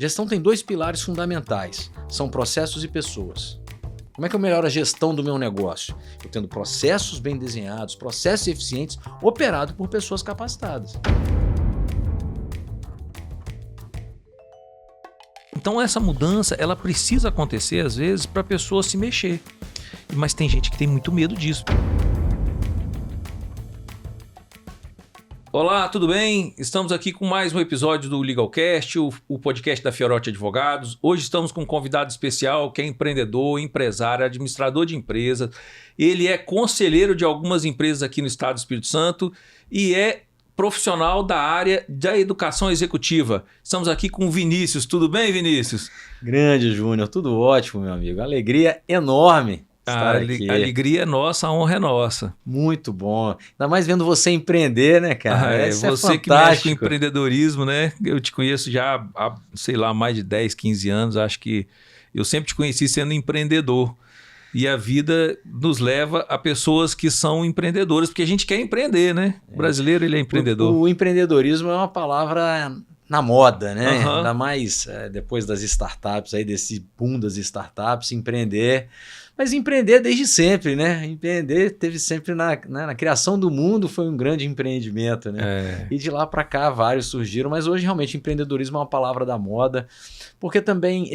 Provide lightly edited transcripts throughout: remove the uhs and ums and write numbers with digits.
Gestão tem 2 pilares fundamentais, são processos e pessoas. Como é que eu melhoro a gestão do meu negócio? Eu tendo processos bem desenhados, processos eficientes, operados por pessoas capacitadas. Então essa mudança, ela precisa acontecer às vezes para a pessoa se mexer. Mas tem gente que tem muito medo disso. Olá, tudo bem? Estamos aqui com mais um episódio do LegalCast, o podcast da Fiorotti Advogados. Hoje estamos com um convidado especial que é empreendedor, empresário, administrador de empresas. Ele é conselheiro de algumas empresas aqui no estado do Espírito Santo e é profissional da área da educação executiva. Estamos aqui com o Vinícius. Tudo bem, Vinícius? Grande, Júnior. Tudo ótimo, meu amigo. Alegria enorme. A alegria é nossa, a honra é nossa. Muito bom. Ainda mais vendo você empreender, né, cara? Você que mexe com empreendedorismo, né? Eu te conheço já há, sei lá, mais de 10, 15 anos. Acho que eu sempre te conheci sendo empreendedor. E a vida nos leva a pessoas que são empreendedoras, porque a gente quer empreender, né? O brasileiro, ele é empreendedor. O empreendedorismo é uma palavra na moda, né? Ainda mais depois das startups, aí desse boom das startups, empreender. Mas empreender desde sempre, né? Empreender teve sempre na criação do mundo, foi um grande empreendimento, né? E de lá para cá vários surgiram, mas hoje realmente empreendedorismo é uma palavra da moda, porque também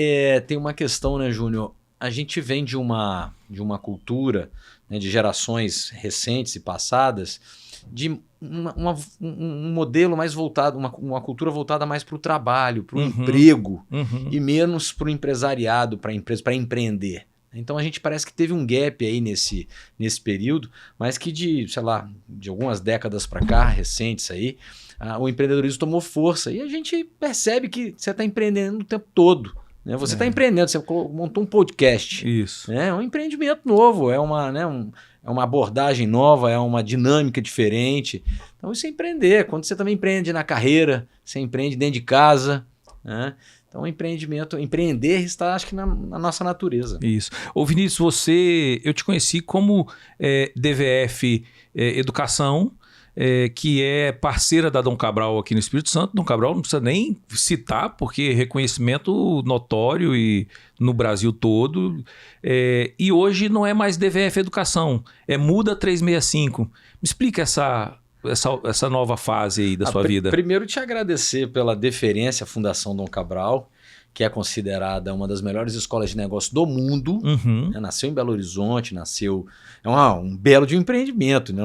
tem uma questão, né, Júnior? A gente vem de uma cultura, né, de gerações recentes e passadas, de um modelo mais voltado, uma cultura voltada mais para o trabalho, para o emprego, e menos para o empresariado, para a empresa, para empreender. Então a gente parece que teve um gap aí nesse período, mas que de algumas décadas para cá, recentes aí, o empreendedorismo tomou força e a gente percebe que você está empreendendo o tempo todo. Né? Você está empreendendo, você montou um podcast. Isso. É um empreendimento novo, é uma abordagem nova, é uma dinâmica diferente. Então isso é empreender. Quando você também empreende na carreira, você empreende dentro de casa, né? Então, empreender está, acho que, na nossa natureza. Isso. Ô Vinícius, eu te conheci como DVF Educação, que é parceira da Dom Cabral aqui no Espírito Santo. Dom Cabral não precisa nem citar, porque é reconhecimento notório e no Brasil todo. E hoje não é mais DVF Educação, é Muda 365. Me explica essa nova fase aí da sua vida. Primeiro, te agradecer pela deferência à Fundação Dom Cabral, que é considerada uma das melhores escolas de negócio do mundo. Né? Nasceu em Belo Horizonte, é um belo de um empreendimento. Né?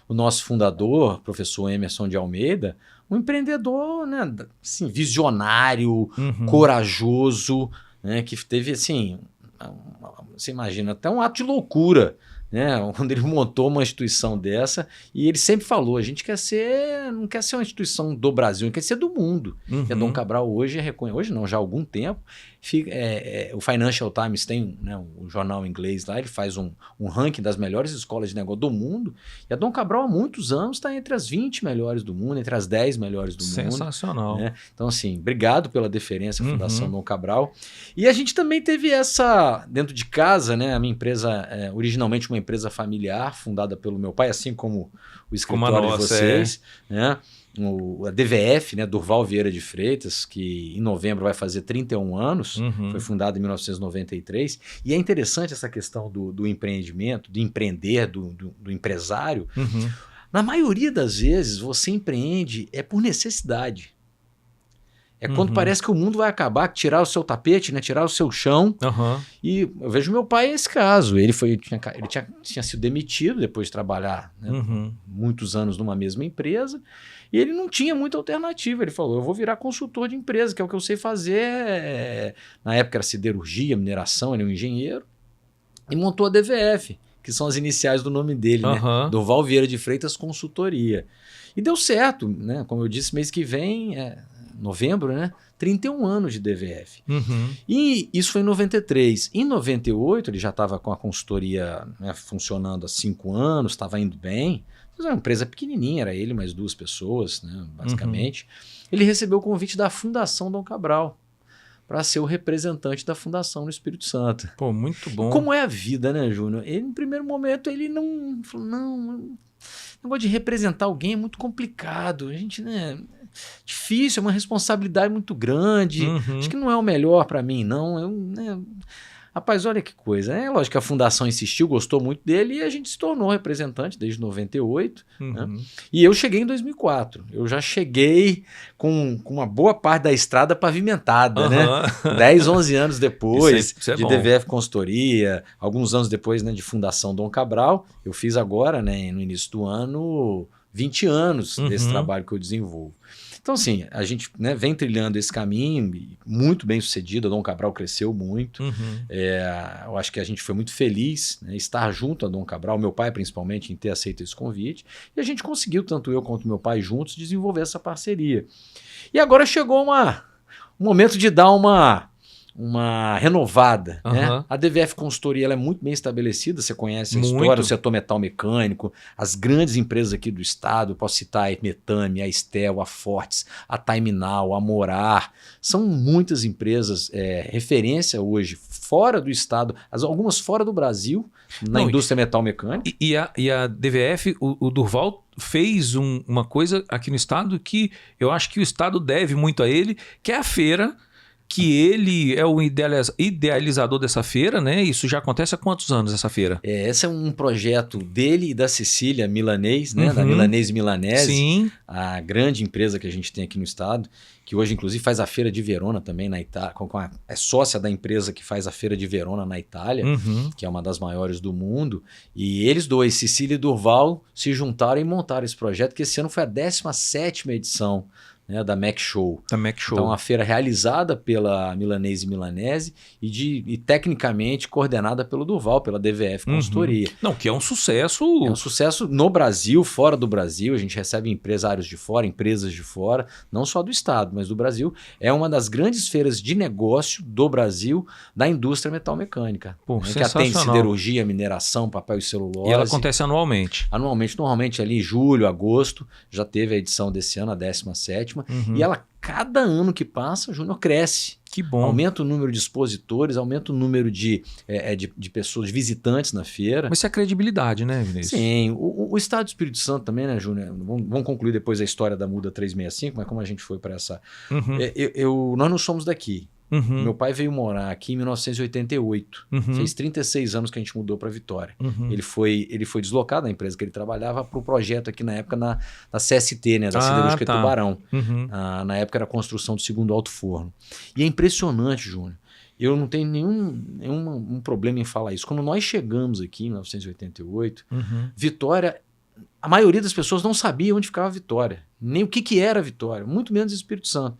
O nosso fundador, professor Emerson de Almeida, um empreendedor, né, assim, visionário, corajoso, né, que teve, assim, você imagina, até um ato de loucura, né, quando ele montou uma instituição dessa, e ele sempre falou, a gente não quer ser uma instituição do Brasil, a gente quer ser do mundo. E a Dom Cabral hoje hoje não, já há algum tempo, o Financial Times tem, né, o jornal inglês lá, ele faz um ranking das melhores escolas de negócio do mundo, e a Dom Cabral há muitos anos está entre as 20 melhores do mundo, entre as 10 melhores do mundo. Sensacional. Né? Então, assim, obrigado pela deferência, Fundação Dom Cabral. E a gente também teve dentro de casa, né, a minha empresa, originalmente uma empresa familiar, fundada pelo meu pai, assim como o escritório de vocês, né? A DVF, né, Durval Vieira de Freitas, que em novembro vai fazer 31 anos, foi fundada em 1993. E é interessante essa questão do empreendimento, de empreender, do empresário. Na maioria das vezes, você empreende por necessidade. Quando parece que o mundo vai acabar, tirar o seu tapete, né, tirar o seu chão. E eu vejo meu pai esse caso. Ele tinha sido demitido depois de trabalhar, né, muitos anos numa mesma empresa. E ele não tinha muita alternativa. Ele falou, eu vou virar consultor de empresa, que é o que eu sei fazer. Na época era siderurgia, mineração, ele é um engenheiro. E montou a DVF, que são as iniciais do nome dele, né? Durval Vieira de Freitas Consultoria. E deu certo, né? Como eu disse, mês que vem, novembro, né? 31 anos de DVF. E isso foi em 93. Em 98, ele já estava com a consultoria, né, funcionando há 5 anos, estava indo bem. Mas era uma empresa pequenininha, era ele mais 2 pessoas, né, basicamente. Ele recebeu o convite da Fundação Dom Cabral para ser o representante da Fundação no Espírito Santo. Pô, muito bom. Como é a vida, né, Júnior? Ele, no primeiro momento, ele não falou, não, o negócio de representar alguém é muito complicado. A gente, né, difícil, é uma responsabilidade muito grande. Acho que não é o melhor para mim, não. Rapaz, olha que coisa. É lógico que a fundação insistiu, gostou muito dele e a gente se tornou representante desde 98. Né? E eu cheguei em 2004. Eu já cheguei com uma boa parte da estrada pavimentada, né? 10, 11 anos depois isso é de bom. DVF Consultoria, alguns anos depois, né, de Fundação Dom Cabral. Eu fiz agora, né, no início do ano, 20 anos desse trabalho que eu desenvolvo. Então, assim, a gente, né, vem trilhando esse caminho, muito bem sucedido, a Dom Cabral cresceu muito. Eu acho que a gente foi muito feliz, né, estar junto a Dom Cabral, meu pai principalmente, em ter aceito esse convite. E a gente conseguiu, tanto eu quanto meu pai juntos, desenvolver essa parceria. E agora chegou um momento de dar uma renovada. Né? A DVF Consultoria ela é muito bem estabelecida, você conhece a história do setor metal mecânico, as grandes empresas aqui do estado, eu posso citar a Metame, a Estel, a Fortes, a Taiminal, a Morar, são muitas empresas referência hoje fora do estado, algumas fora do Brasil, na indústria metal mecânica. E a DVF, o Durval fez uma coisa aqui no estado que eu acho que o estado deve muito a ele, que é a feira, que ele é o idealizador dessa feira, né? Isso já acontece há quantos anos, essa feira? Esse é um projeto dele e da Cecília Milanês, né? Da Milanês Milanese, Sim. A grande empresa que a gente tem aqui no estado, que hoje inclusive faz a Feira de Verona também na Itália, é sócia da empresa que faz a Feira de Verona na Itália, que é uma das maiores do mundo, e eles dois, Cecília e Durval, se juntaram e montaram esse projeto, que esse ano foi a 17ª edição, né, da Mac Show. Então, uma feira realizada pela Milanese Milanese e tecnicamente coordenada pelo Durval, pela DVF Consultoria. Não, que é um sucesso. É um sucesso no Brasil, fora do Brasil. A gente recebe empresários de fora, empresas de fora, não só do estado, mas do Brasil. É uma das grandes feiras de negócio do Brasil da indústria metal-mecânica. Que atende siderurgia, mineração, papel e celulose. E ela acontece anualmente? Anualmente, normalmente ali em julho, agosto, já teve a edição desse ano, a 17ª. E ela, cada ano que passa, Júnior, cresce. Que bom. Aumenta o número de expositores, aumenta o número de pessoas, de visitantes na feira. Mas isso é credibilidade, né, Vinícius? Sim. O Estado do Espírito Santo também, né, Júnior? Vamos concluir depois a história da Muda 365, mas como a gente foi para essa... Nós não somos daqui. Meu pai veio morar aqui em 1988. Fez 36 anos que a gente mudou para Vitória. Ele foi deslocado da empresa que ele trabalhava para o projeto aqui na época na CST, né, da Siderúrgica Tubarão. Na época era a construção do segundo alto forno. E é impressionante, Júnior. Eu não tenho nenhum problema em falar isso. Quando nós chegamos aqui em 1988, Vitória, a maioria das pessoas não sabia onde ficava Vitória, nem o que era Vitória, muito menos Espírito Santo.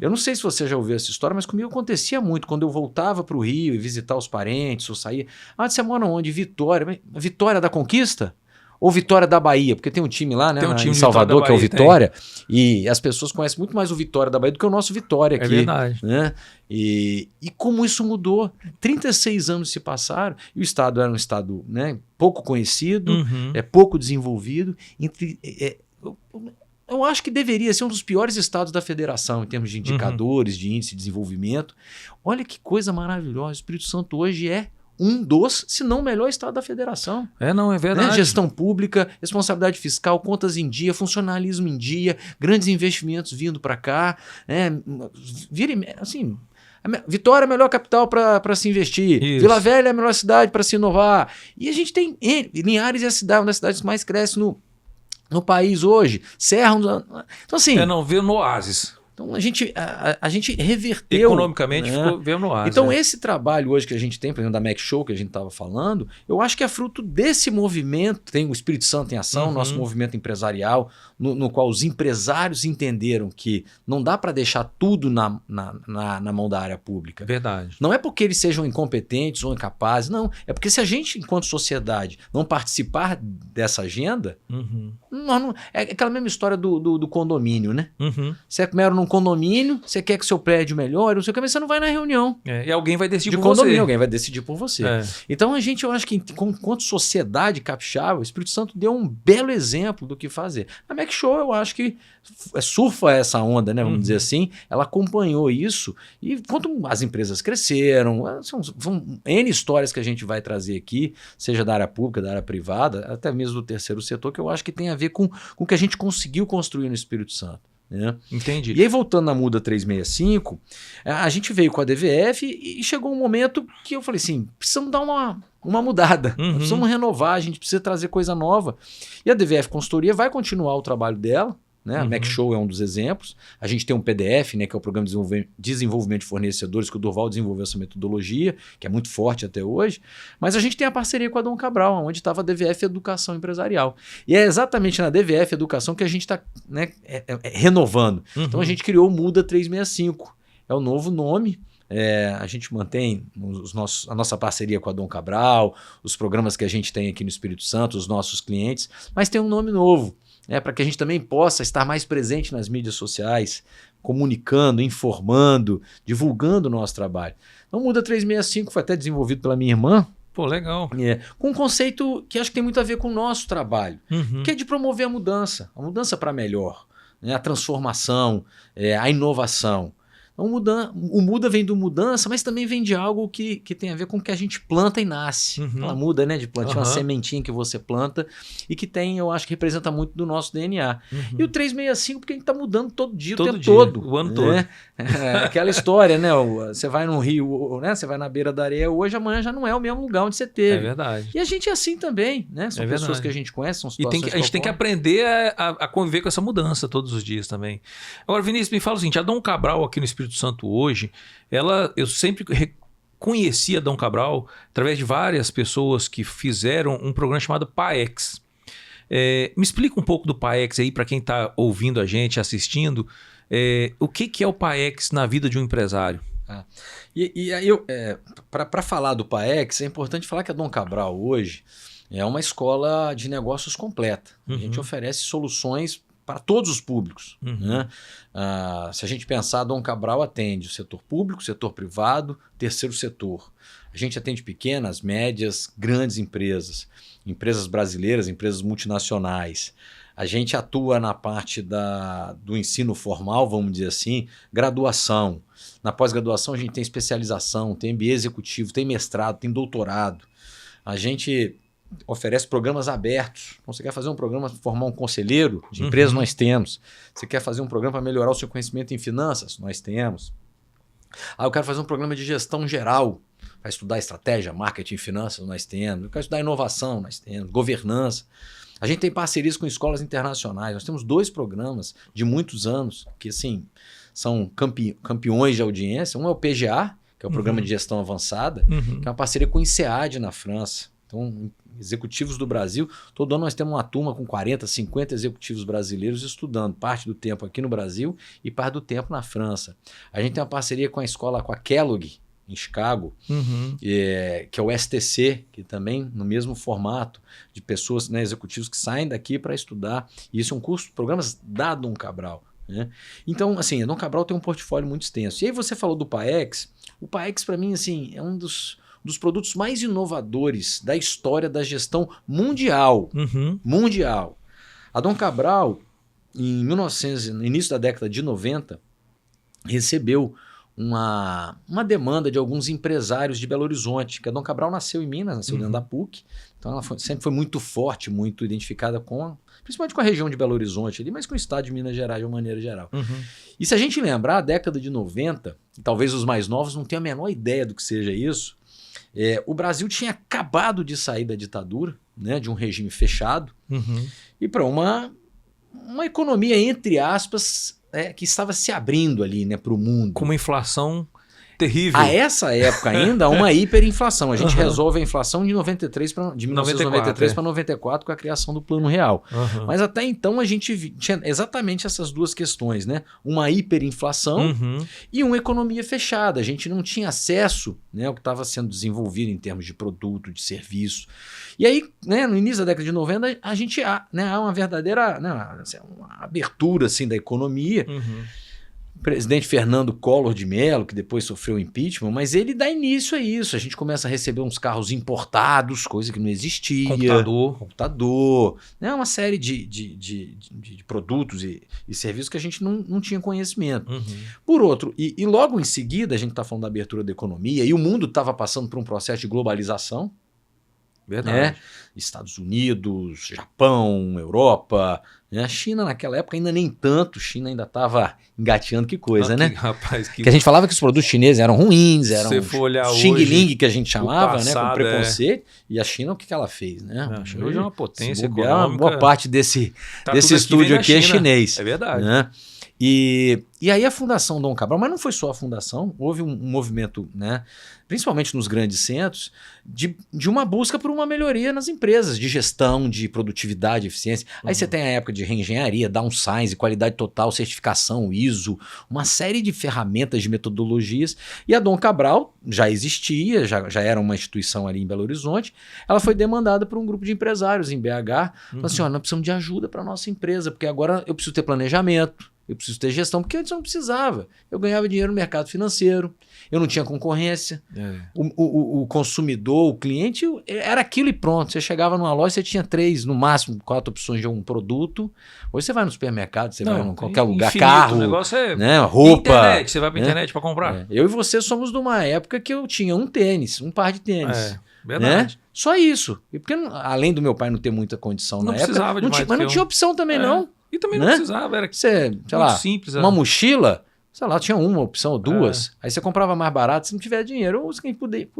Eu não sei se você já ouviu essa história, mas comigo acontecia muito. Quando eu voltava para o Rio e visitar os parentes, ou saía... Você mora onde? Vitória. Vitória da Conquista? Ou Vitória da Bahia? Porque tem um time lá, né, em Salvador, que é o Vitória, e as pessoas conhecem muito mais o Vitória da Bahia do que o nosso Vitória aqui. É verdade. Né? E como isso mudou. 36 anos se passaram, e o estado era um estado, né, pouco conhecido, pouco desenvolvido. Eu acho que deveria ser um dos piores estados da federação em termos de indicadores, de índice de desenvolvimento. Olha que coisa maravilhosa. O Espírito Santo hoje é um dos, se não o melhor estado da federação. É verdade. Né? Gestão pública, responsabilidade fiscal, contas em dia, funcionalismo em dia, grandes investimentos vindo para cá. Né? Assim, Vitória é a melhor capital para se investir. Isso. Vila Velha é a melhor cidade para se inovar. E a gente tem Linhares, é uma das cidades que mais cresce no país hoje. Serra. Então, assim. Ver no oásis. Então a gente reverteu. Economicamente, veio no oásis. Então, esse trabalho hoje que a gente tem, por exemplo, da Mac Show, que a gente estava falando, eu acho que é fruto desse movimento. Tem o Espírito Santo em Ação, nosso movimento empresarial, no qual os empresários entenderam que não dá para deixar tudo na mão da área pública. Verdade. Não é porque eles sejam incompetentes ou incapazes, não. É porque se a gente, enquanto sociedade, não participar dessa agenda, é aquela mesma história do condomínio, né? Você mora num condomínio, você quer que o seu prédio melhore, não sei o que, mas você não vai na reunião. E alguém vai decidir por condomínio, você. Alguém vai decidir por você. Então, eu acho que, enquanto sociedade capixaba, o Espírito Santo deu um belo exemplo do que fazer. A Mac Show, eu acho que surfa essa onda, né, vamos dizer assim, ela acompanhou isso, e enquanto as empresas cresceram, são N histórias que a gente vai trazer aqui, seja da área pública, da área privada, até mesmo do terceiro setor, que eu acho que tem a ver com o que a gente conseguiu construir no Espírito Santo. né? Entendi. E aí, voltando na Muda 365, a gente veio com a DVF e chegou um momento que eu falei assim, precisamos dar uma mudada, precisamos renovar, a gente precisa trazer coisa nova. E a DVF Consultoria vai continuar o trabalho dela, né? A Mac Show é um dos exemplos. A gente tem um PDF, né, que é o Programa de Desenvolvimento de Fornecedores, que o Durval desenvolveu essa metodologia, que é muito forte até hoje. Mas a gente tem a parceria com a Dom Cabral, onde estava a DVF Educação Empresarial. E é exatamente na DVF Educação que a gente está, né, renovando. Então a gente criou o Muda 365. É o novo nome. A gente mantém a nossa parceria com a Dom Cabral, os programas que a gente tem aqui no Espírito Santo, os nossos clientes, mas tem um nome novo. Para que a gente também possa estar mais presente nas mídias sociais, comunicando, informando, divulgando o nosso trabalho. Então, o Muda 365 foi até desenvolvido pela minha irmã. Pô, legal. Com um conceito que acho que tem muito a ver com o nosso trabalho, que é de promover a mudança para melhor, né? A transformação, a inovação. Então, o muda vem do mudança, mas também vem de algo que tem a ver com o que a gente planta e nasce. Ela muda, né? De plantar uma sementinha que você planta e que tem, eu acho que representa muito do nosso DNA. E o 365, porque a gente está mudando todo dia, o tempo todo. O ano todo. Aquela história, né? Você vai no rio, né? Você vai na beira da areia hoje, amanhã já não é o mesmo lugar onde você teve. É verdade. E a gente é assim também, né? São pessoas que a gente conhece, são situações a gente tem que aprender a conviver com essa mudança todos os dias também. Agora, Vinícius, me fala o seguinte, a Dom Cabral aqui no Espírito Santo hoje, eu sempre conheci a Dom Cabral através de várias pessoas que fizeram um programa chamado PAEX. Me explica um pouco do PAEX aí para quem está ouvindo a gente, assistindo. O que é o PAEX na vida de um empresário? E aí, para falar do PAEX, é importante falar que a Dom Cabral hoje é uma escola de negócios completa. A gente oferece soluções para todos os públicos. Né? Se a gente pensar, a Dom Cabral atende o setor público, setor privado, terceiro setor. A gente atende pequenas, médias, grandes empresas, empresas brasileiras, empresas multinacionais. A gente atua na parte do ensino formal, vamos dizer assim, graduação. Na pós-graduação a gente tem especialização, tem MBA executivo, tem mestrado, tem doutorado. A gente oferece programas abertos. Então, você quer fazer um programa para formar um conselheiro de empresa? Nós temos. Você quer fazer um programa para melhorar o seu conhecimento em finanças? Nós temos. Eu quero fazer um programa de gestão geral, para estudar estratégia, marketing e finanças? Nós temos. Eu quero estudar inovação? Nós temos. Governança. A gente tem parcerias com escolas internacionais. Nós temos 2 programas de muitos anos que, assim, são campeões de audiência. Um é o PGA, que é o Programa de Gestão Avançada, que é uma parceria com o INSEAD na França. Então, executivos do Brasil, todo ano nós temos uma turma com 40, 50 executivos brasileiros estudando, parte do tempo aqui no Brasil e parte do tempo na França. A gente tem uma parceria com a Kellogg, em Chicago, que é o STC, que também no mesmo formato de pessoas, né, executivos que saem daqui para estudar. E isso é um curso, programas da Dom Cabral. Né? Então, assim, a Dom Cabral tem um portfólio muito extenso. E aí você falou do PAEX. O PAEX, para mim, assim, é um dos produtos mais inovadores da história da gestão mundial. Mundial. A Dom Cabral, no início da década de 90, recebeu uma demanda de alguns empresários de Belo Horizonte, que a Dom Cabral nasceu em Minas, nasceu dentro da PUC, então ela sempre foi muito forte, muito identificada principalmente com a região de Belo Horizonte, ali, mas com o estado de Minas Gerais de uma maneira geral. E se a gente lembrar, a década de 90, talvez os mais novos não tenham a menor ideia do que seja isso, o Brasil tinha acabado de sair da ditadura, né, de um regime fechado, e para uma economia, entre aspas, que estava se abrindo ali, né, para o mundo. Com uma inflação terrível. A essa época ainda, uma hiperinflação. A gente resolve a inflação de 1993 para 94 com a criação do Plano Real. Mas até então a gente tinha exatamente essas duas questões, né? Uma hiperinflação e uma economia fechada. A gente não tinha acesso, né, ao que estava sendo desenvolvido em termos de produto, de serviço. E aí, né, no início da década de 90, a gente há uma verdadeira, né, uma abertura assim, da economia. O presidente Fernando Collor de Mello, que depois sofreu impeachment, mas ele dá início a isso. A gente começa a receber uns carros importados, coisa que não existia. Computador. Né, uma série de produtos e serviços que a gente não tinha conhecimento. Por outro, e logo em seguida, a gente está falando da abertura da economia, e o mundo estava passando por um processo de globalização. Verdade. Estados Unidos, Japão, Europa, A China, naquela época, ainda nem tanto. A China ainda estava engateando, que coisa, né? Rapaz, que a gente falava que os produtos chineses eram ruins, eram Xing Ling, que a gente chamava, passado, né? Com preconceito. E a China, o que ela fez, né? A China hoje é uma potência econômica. Uma boa parte desse estúdio aqui é chinês. É verdade. Né? E aí a Fundação Dom Cabral, mas não foi só a fundação, houve um movimento, né, principalmente nos grandes centros, de uma busca por uma melhoria nas empresas, de gestão, de produtividade, eficiência. Aí você tem a época de reengenharia, downsize, qualidade total, certificação, ISO, uma série de ferramentas, de metodologias. E a Dom Cabral já existia, já era uma instituição ali em Belo Horizonte. Ela foi demandada por um grupo de empresários em BH. Falou assim, nós precisamos de ajuda para a nossa empresa, porque agora eu preciso ter planejamento, eu preciso ter gestão, porque antes eu não precisava. Eu ganhava dinheiro no mercado financeiro, eu não tinha concorrência. O consumidor, o cliente, era aquilo e pronto. Você chegava numa loja, você tinha 3, no máximo 4 opções de um produto. Hoje você vai no supermercado, você vai em qualquer lugar, infinito, carro, o negócio é né, roupa. Internet, você vai pra internet para comprar. Eu e você somos de uma época que eu tinha um tênis, um par de tênis. Verdade. Né? Só isso. E porque, além do meu pai não ter muita condição na época, mas não tinha opção também não. E também não precisava, era sei lá, simples. Uma mochila, sei lá, tinha uma opção ou duas. Aí você comprava mais barato, se não tiver dinheiro, ou quem pudesse,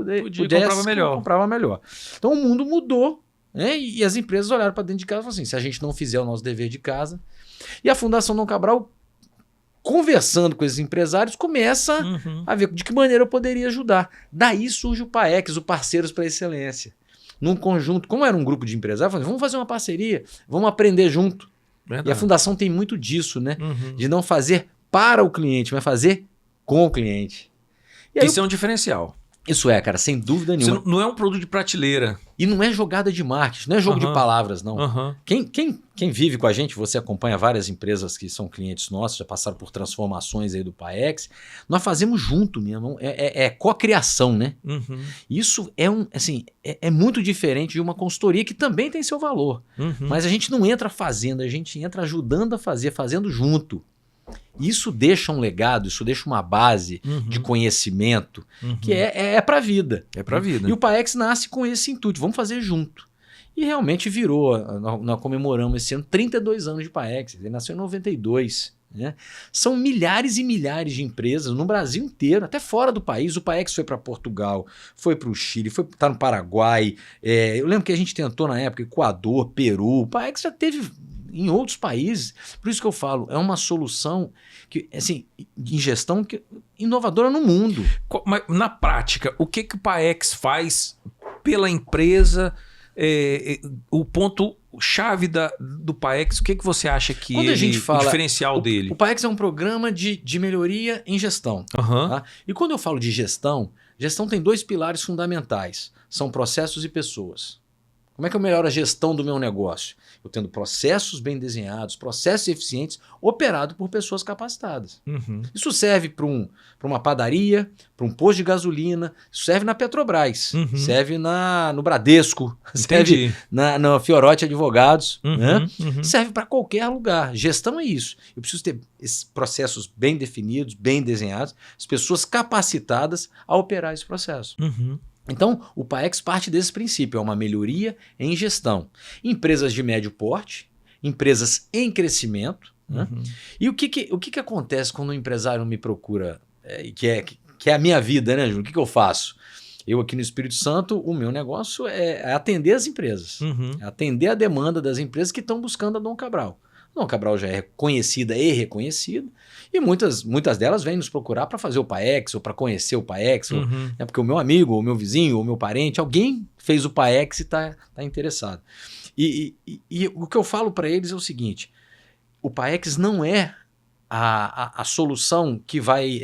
comprava melhor. Então o mundo mudou, né? E as empresas olharam para dentro de casa e falaram assim, se a gente não fizer o nosso dever de casa. E a Fundação Dom Cabral, conversando com esses empresários, começa a ver de que maneira eu poderia ajudar. Daí surge o PAEX, o Parceiros para a Excelência. Num conjunto, como era um grupo de empresários, falei, vamos fazer uma parceria, vamos aprender junto. Verdade. E a fundação tem muito disso, né? De não fazer para o cliente, mas fazer com o cliente. E aí, isso é um diferencial. Isso é, cara, sem dúvida nenhuma. Isso não é um produto de prateleira. E não é jogada de marketing, não é jogo de palavras, não. Quem vive com a gente, você acompanha várias empresas que são clientes nossos, já passaram por transformações aí do PAEX, nós fazemos junto mesmo, é cocriação, né? Isso é muito diferente de uma consultoria que também tem seu valor. Mas a gente não entra fazendo, a gente entra ajudando a fazer, fazendo junto. Isso deixa um legado, isso deixa uma base de conhecimento que é para a vida. É para a vida. E o PAEX nasce com esse intuito, vamos fazer junto. E realmente virou, nós comemoramos esse ano 32 anos de PAEX, ele nasceu em 92. Né? São milhares e milhares de empresas no Brasil inteiro, até fora do país. O PAEX foi para Portugal, foi para o Chile, tá no Paraguai. Eu lembro que a gente tentou na época Equador, Peru. O PAEX já teve em outros países. Por isso que eu falo, é uma solução que, assim, de gestão inovadora no mundo. Mas, na prática, o que o PAEX faz pela empresa? O ponto-chave do PAEX, o que você acha que o diferencial dele? O PAEX é um programa de melhoria em gestão. Tá? E quando eu falo de gestão tem 2 pilares fundamentais. São processos e pessoas. Como é que eu melhoro a gestão do meu negócio? Eu tendo processos bem desenhados, processos eficientes, operados por pessoas capacitadas. Isso serve para uma padaria, para um posto de gasolina, isso serve na Petrobras, serve no Bradesco, serve na Fiorotti Advogados, né? Serve para qualquer lugar. Gestão é isso. Eu preciso ter esses processos bem definidos, bem desenhados, as pessoas capacitadas a operar esse processo. Então, o PAEX parte desse princípio, é uma melhoria em gestão. Empresas de médio porte, empresas em crescimento. Né? E o que acontece quando um empresário me procura, que é a minha vida, né, Júlio? O que eu faço? Eu aqui no Espírito Santo, o meu negócio é atender as empresas, é atender a demanda das empresas que estão buscando a Dom Cabral. A Dom Cabral já é conhecida e reconhecida, e muitas delas vêm nos procurar para fazer o PAEX ou para conhecer o PAEX, porque o meu amigo, o meu vizinho, o meu parente, alguém fez o PAEX e está interessado. E o que eu falo para eles é o seguinte, o PAEX não é a solução que vai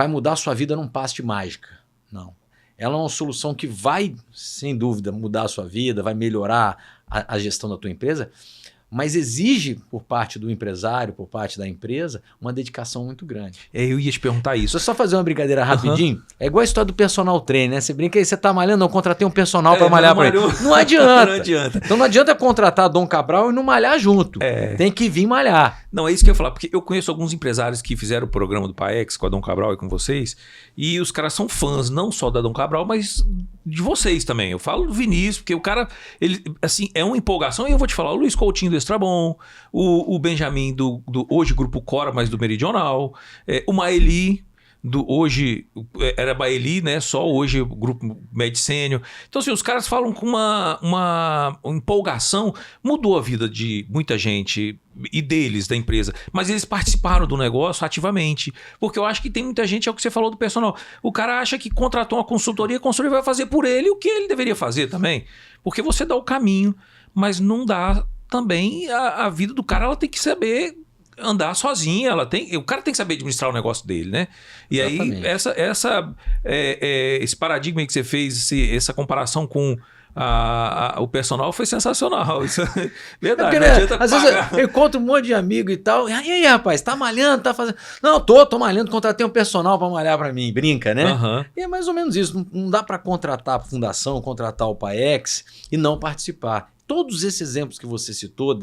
mudar a sua vida num passe de mágica, não. Ela é uma solução que vai, sem dúvida, mudar a sua vida, vai melhorar a gestão da tua empresa, mas exige por parte do empresário, por parte da empresa, uma dedicação muito grande. Eu ia te perguntar isso. Deixa eu só fazer uma brincadeira rapidinho. É igual a história do personal trainer, né? Você brinca aí, você tá malhando, não, contratei um personal para malhar para ele. Não adianta. Não adianta. Então não adianta contratar Dom Cabral e não malhar junto. Tem que vir malhar. Não, é isso que eu ia falar, porque eu conheço alguns empresários que fizeram o programa do PAEX com a Dom Cabral e com vocês, e os caras são fãs não só da Dom Cabral, mas de vocês também. Eu falo do Vinícius, porque o cara, ele, assim, é uma empolgação. E eu vou te falar, o Luiz Coutinho do Extrabom, o Benjamin do hoje Grupo Cora, mas do Meridional, o Maeli, hoje era Baeli, né? Só hoje o Grupo Med Sênior. Então, assim, os caras falam com uma empolgação. Mudou a vida de muita gente e deles, da empresa. Mas eles participaram do negócio ativamente. Porque eu acho que tem muita gente, é o que você falou do personal. O cara acha que contratou uma consultoria, a consultoria vai fazer por ele o que ele deveria fazer também. Porque você dá o caminho, mas não dá também a vida do cara, ela tem que saber andar sozinha, o cara tem que saber administrar o negócio dele, né? E Exatamente. aí esse paradigma que você fez, essa comparação com o personal foi sensacional. Isso é verdade. Porque, né, às vezes eu encontro um monte de amigo e tal. E aí, rapaz, tá malhando, tá fazendo. Não, tô malhando, contratei um personal pra malhar pra mim. Brinca, né? Uhum. E é mais ou menos isso. Não dá pra contratar a fundação, contratar o PAEX e não participar. Todos esses exemplos que você citou,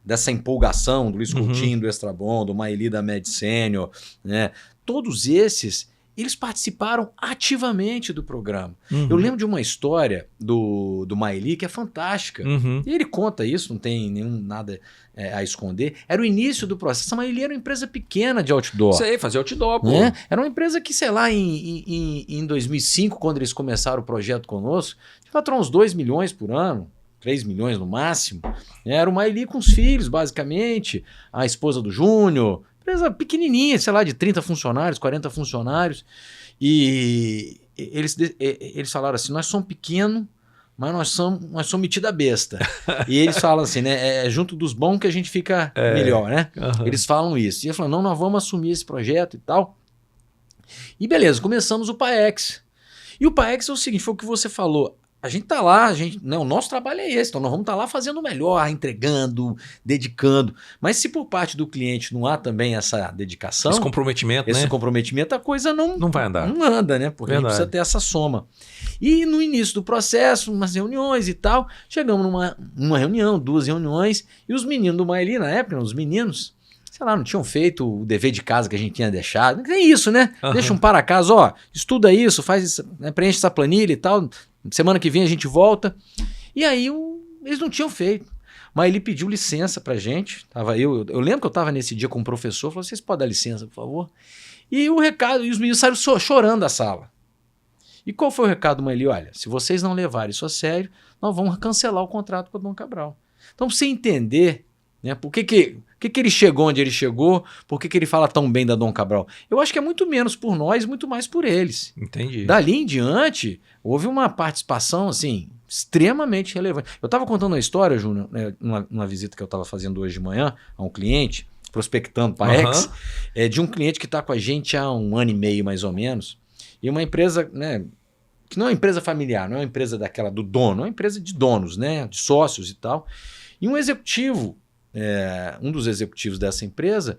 dessa empolgação do Luiz Coutinho, do Extrabom, do Maeli da Med Sênior, né? Todos esses, eles participaram ativamente do programa. Eu lembro de uma história do Maeli que é fantástica. E ele conta isso, não tem nada a esconder. Era o início do processo. A Maeli era uma empresa pequena de outdoor. Sei, fazia outdoor, pô. Né? Era uma empresa que, sei lá, em 2005, quando eles começaram o projeto conosco, faturou uns 2 milhões por ano. 3 milhões no máximo. Era o Maeli com os filhos, basicamente. A esposa do Júnior. Empresa pequenininha, sei lá, de 30 funcionários, 40 funcionários. E eles falaram assim, nós somos pequenos, mas nós somos metida besta. E eles falam assim, né? É junto dos bons que a gente fica melhor, né? Eles falam isso. E eles falam, não, nós vamos assumir esse projeto e tal. E beleza, começamos o PAEX. E o PAEX é o seguinte, foi o que você falou. A gente tá lá, o nosso trabalho é esse, então nós vamos estar lá fazendo o melhor, entregando, dedicando. Mas se por parte do cliente não há também essa dedicação, esse comprometimento, a coisa não vai andar. Não anda, né? Porque a gente precisa ter essa soma. E no início do processo, umas reuniões e tal, chegamos numa reunião, 2 reuniões, e os meninos do Maeli, na época, os meninos, sei lá, não tinham feito o dever de casa que a gente tinha deixado. É isso, né? Deixa um para casa, ó, estuda isso, faz isso, né, preenche essa planilha e tal. Semana que vem a gente volta. E aí eles não tinham feito. Mas ele pediu licença pra gente. Eu lembro que eu estava nesse dia com o professor. Falou, vocês podem dar licença, por favor? E o recado, e os meninos saíram chorando da sala. E qual foi o recado do Maeli? Olha, se vocês não levarem isso a sério, nós vamos cancelar o contrato com o Dom Cabral. Então, pra você entender, né, por que ele chegou onde ele chegou, por que ele fala tão bem da Dom Cabral. Eu acho que é muito menos por nós, muito mais por eles. Entendi. Dali em diante, houve uma participação, assim, extremamente relevante. Eu estava contando uma história, Júnior, né, numa visita que eu estava fazendo hoje de manhã a um cliente, prospectando PAEX, de um cliente que está com a gente há 1 ano e meio, mais ou menos, e uma empresa, né, que não é uma empresa familiar, não é uma empresa daquela do dono, é uma empresa de donos, né, de sócios e tal. E um executivo, um dos executivos dessa empresa,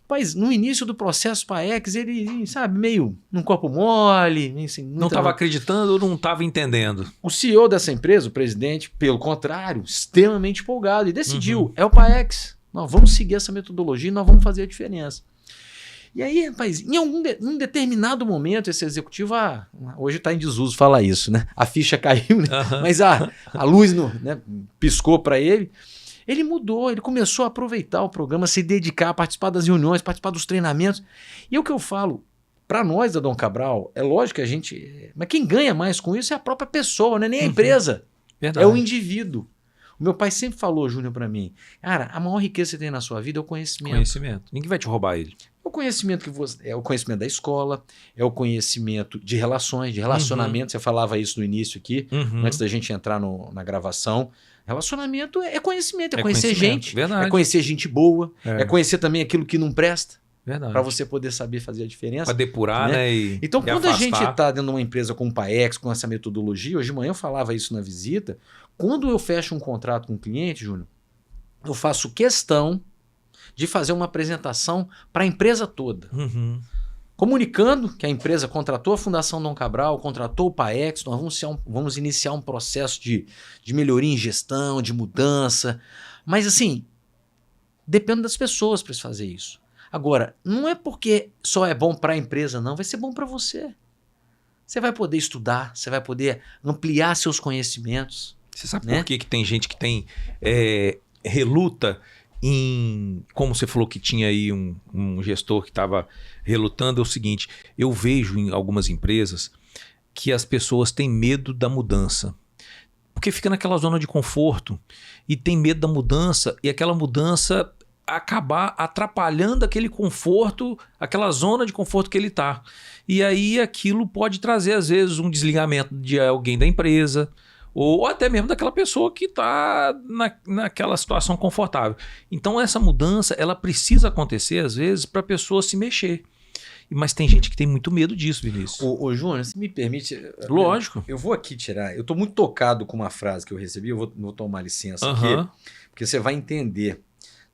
mas no início do processo PAEX, ele, sabe, meio num copo mole. Assim, não estava acreditando ou não estava entendendo? O CEO dessa empresa, o presidente, pelo contrário, extremamente empolgado e decidiu, é o PAEX, nós vamos seguir essa metodologia e nós vamos fazer a diferença. E aí, rapaz, em um determinado momento, esse executivo, hoje está em desuso falar isso, né? A ficha caiu, né? Mas a luz né, piscou para ele. Ele mudou, ele começou a aproveitar o programa, se dedicar, participar das reuniões, participar dos treinamentos. E o que eu falo, para nós da Dom Cabral, é lógico que a gente... Mas quem ganha mais com isso é a própria pessoa, não é nem a empresa. Verdade. É o indivíduo. O meu pai sempre falou, Júnior, para mim, cara, a maior riqueza que você tem na sua vida é o conhecimento. Ninguém vai te roubar ele. O conhecimento é o conhecimento da escola, é o conhecimento de relações, de relacionamento. Você falava isso no início aqui, antes da gente entrar na gravação. Relacionamento é conhecimento, é conhecer gente, verdade. É conhecer gente boa, é conhecer também aquilo que não presta, para você poder saber fazer a diferença. Para depurar, né? Então, quando a gente está dentro de uma empresa com o PAEX, com essa metodologia, hoje de manhã eu falava isso na visita, quando eu fecho um contrato com um cliente, Júnior, eu faço questão de fazer uma apresentação para a empresa toda. Comunicando que a empresa contratou a Fundação Dom Cabral, contratou o PAEX, nós vamos iniciar um processo de melhoria em gestão, de mudança. Mas assim, depende das pessoas para fazer isso. Agora, não é porque só é bom para a empresa, não, vai ser bom para você. você vai poder estudar, você vai poder ampliar seus conhecimentos. Você sabe por que tem gente que tem reluta em... Como você falou que tinha aí um gestor que estava relutando, é o seguinte, eu vejo em algumas empresas que as pessoas têm medo da mudança. Porque fica naquela zona de conforto e tem medo da mudança e aquela mudança acabar atrapalhando aquele conforto, aquela zona de conforto que ele está. E aí aquilo pode trazer, às vezes, um desligamento de alguém da empresa ou até mesmo daquela pessoa que está naquela situação confortável. Então essa mudança ela precisa acontecer, às vezes, para a pessoa se mexer. Mas tem gente que tem muito medo disso, Vinícius. Ô Júnior, se me permite... Lógico. Eu vou aqui tirar... Eu estou muito tocado com uma frase que eu recebi, eu vou tomar licença aqui, porque você vai entender.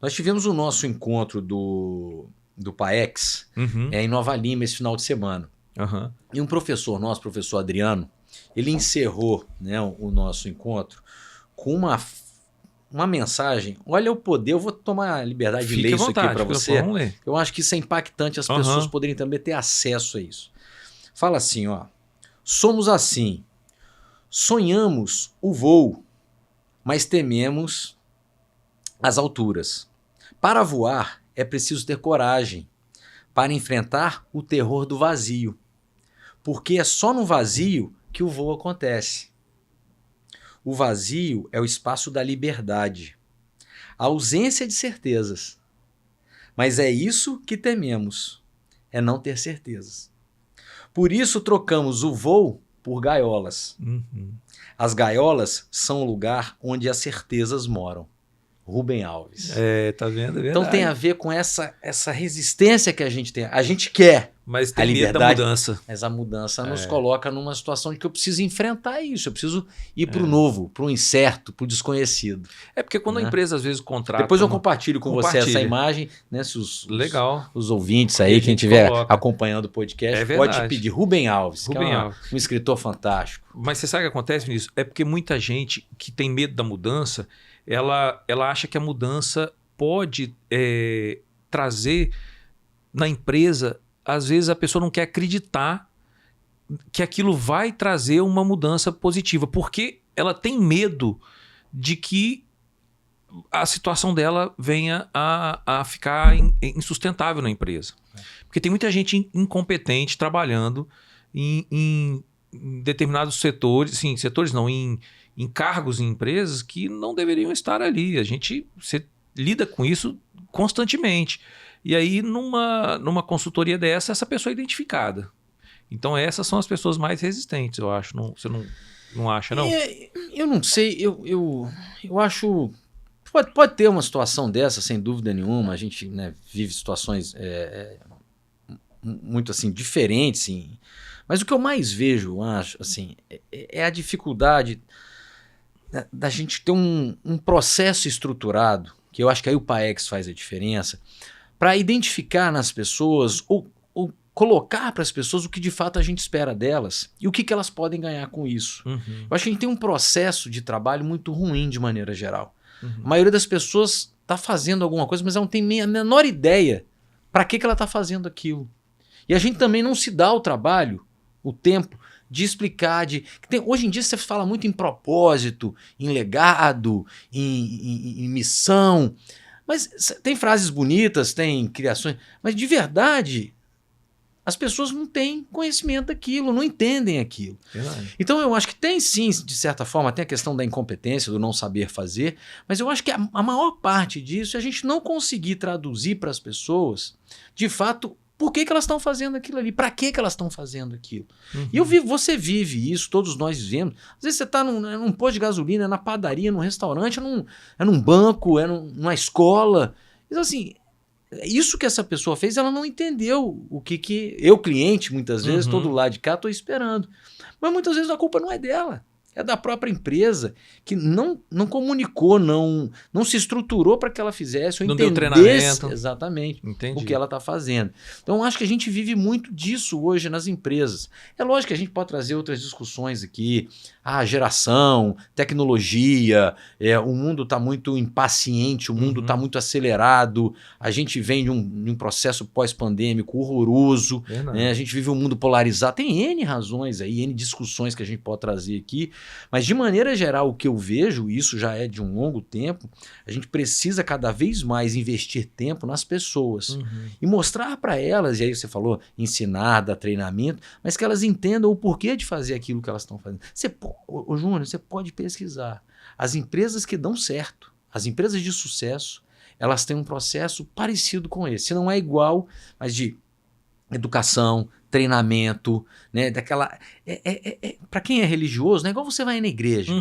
Nós tivemos o nosso encontro do PAEX em Nova Lima esse final de semana. E um professor nosso, professor Adriano, ele encerrou, né, o nosso encontro com uma mensagem. Olha o poder, eu vou tomar a liberdade de ler isso aqui para você. Eu acho que isso é impactante, as pessoas poderem também ter acesso a isso. Fala assim, ó. Somos assim, sonhamos o voo, mas tememos as alturas. Para voar é preciso ter coragem para enfrentar o terror do vazio, porque é só no vazio que o voo acontece. O vazio é o espaço da liberdade, a ausência de certezas. Mas é isso que tememos, é não ter certezas. Por isso trocamos o voo por gaiolas. As gaiolas são o lugar onde as certezas moram. Rubem Alves. Tá vendo? É verdade. Então tem a ver com essa resistência que a gente tem. A gente quer mas tem medo da mudança. Mas a mudança nos coloca numa situação de que eu preciso enfrentar isso. Eu preciso ir para o novo, para o incerto, para o desconhecido. É porque quando a empresa às vezes contrata... Depois eu compartilho com você essa imagem, né? Se Legal. Os ouvintes aí, quem estiver acompanhando o podcast, pode pedir. Rubem Alves, que é um escritor fantástico. Mas você sabe o que acontece, Vinícius? É porque muita gente que tem medo da mudança, ela acha que a mudança pode trazer na empresa... Às vezes a pessoa não quer acreditar que aquilo vai trazer uma mudança positiva, porque ela tem medo de que a situação dela venha a ficar insustentável na empresa. Porque tem muita gente incompetente trabalhando em determinados setores, sim, setores não, em cargos em empresas que não deveriam estar ali. Você lida com isso constantemente. E aí, numa consultoria dessa, essa pessoa é identificada. Então, essas são as pessoas mais resistentes, eu acho. Você não acha, não? Eu não sei. Eu acho... Pode ter uma situação dessa, sem dúvida nenhuma. A gente, né, vive situações muito assim, diferentes. Assim. Mas o que eu mais vejo, eu acho, assim, é a dificuldade da gente ter um processo estruturado, que eu acho que aí o PAEX faz a diferença, para identificar nas pessoas ou colocar para as pessoas o que de fato a gente espera delas e o que elas podem ganhar com isso. Eu acho que a gente tem um processo de trabalho muito ruim de maneira geral. A maioria das pessoas está fazendo alguma coisa, mas ela não tem a menor ideia para que ela está fazendo aquilo. E a gente também não se dá o trabalho, o tempo, de explicar. Hoje em dia você fala muito em propósito, em legado, em missão... Mas tem frases bonitas, tem criações, mas de verdade as pessoas não têm conhecimento daquilo, não entendem aquilo. Então eu acho que tem sim, de certa forma, tem a questão da incompetência, do não saber fazer, mas eu acho que a maior parte disso é a gente não conseguir traduzir para as pessoas, de fato, por que elas estão fazendo aquilo ali, para que elas estão fazendo aquilo. E você vive isso, todos nós vivemos. Às vezes você está num posto de gasolina, na padaria, num restaurante, é num banco, numa escola. Então, assim, isso que essa pessoa fez, ela não entendeu o que eu, cliente, muitas vezes, estou do lado de cá, estou esperando. Mas muitas vezes a culpa não é dela. É da própria empresa que não comunicou, não se estruturou para que ela fizesse ou não deu entendesse treinamento. Exatamente Entendi. o que ela está fazendo. Então, acho que a gente vive muito disso hoje nas empresas. É lógico que a gente pode trazer outras discussões aqui. Geração, tecnologia, o mundo está muito impaciente, o mundo está muito acelerado, a gente vem de um processo pós-pandêmico horroroso, né? A gente vive um mundo polarizado. Tem N razões aí, N discussões que a gente pode trazer aqui. Mas, de maneira geral, o que eu vejo, e isso já é de um longo tempo, a gente precisa cada vez mais investir tempo nas pessoas e mostrar para elas, e aí você falou ensinar, dar treinamento, mas que elas entendam o porquê de fazer aquilo que elas estão fazendo. Ô Júnior, você pode pesquisar. As empresas que dão certo, as empresas de sucesso, elas têm um processo parecido com esse. Se não é igual, mas de educação, treinamento, né? Daquela. Para quem é religioso, não é igual você vai na igreja.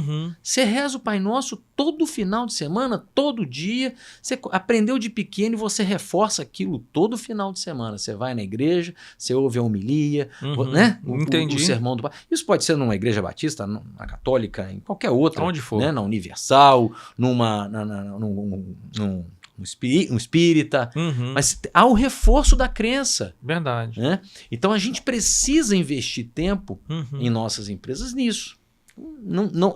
Você reza o Pai Nosso todo final de semana, todo dia. Você aprendeu de pequeno e você reforça aquilo todo final de semana. Você vai na igreja, você ouve a homilia, né? O sermão do Pai. Isso pode ser numa igreja batista, na católica, em qualquer outra. Onde for. Né? Na Universal, num espírita, mas há o reforço da crença. Verdade. Né? Então a gente precisa investir tempo em nossas empresas nisso.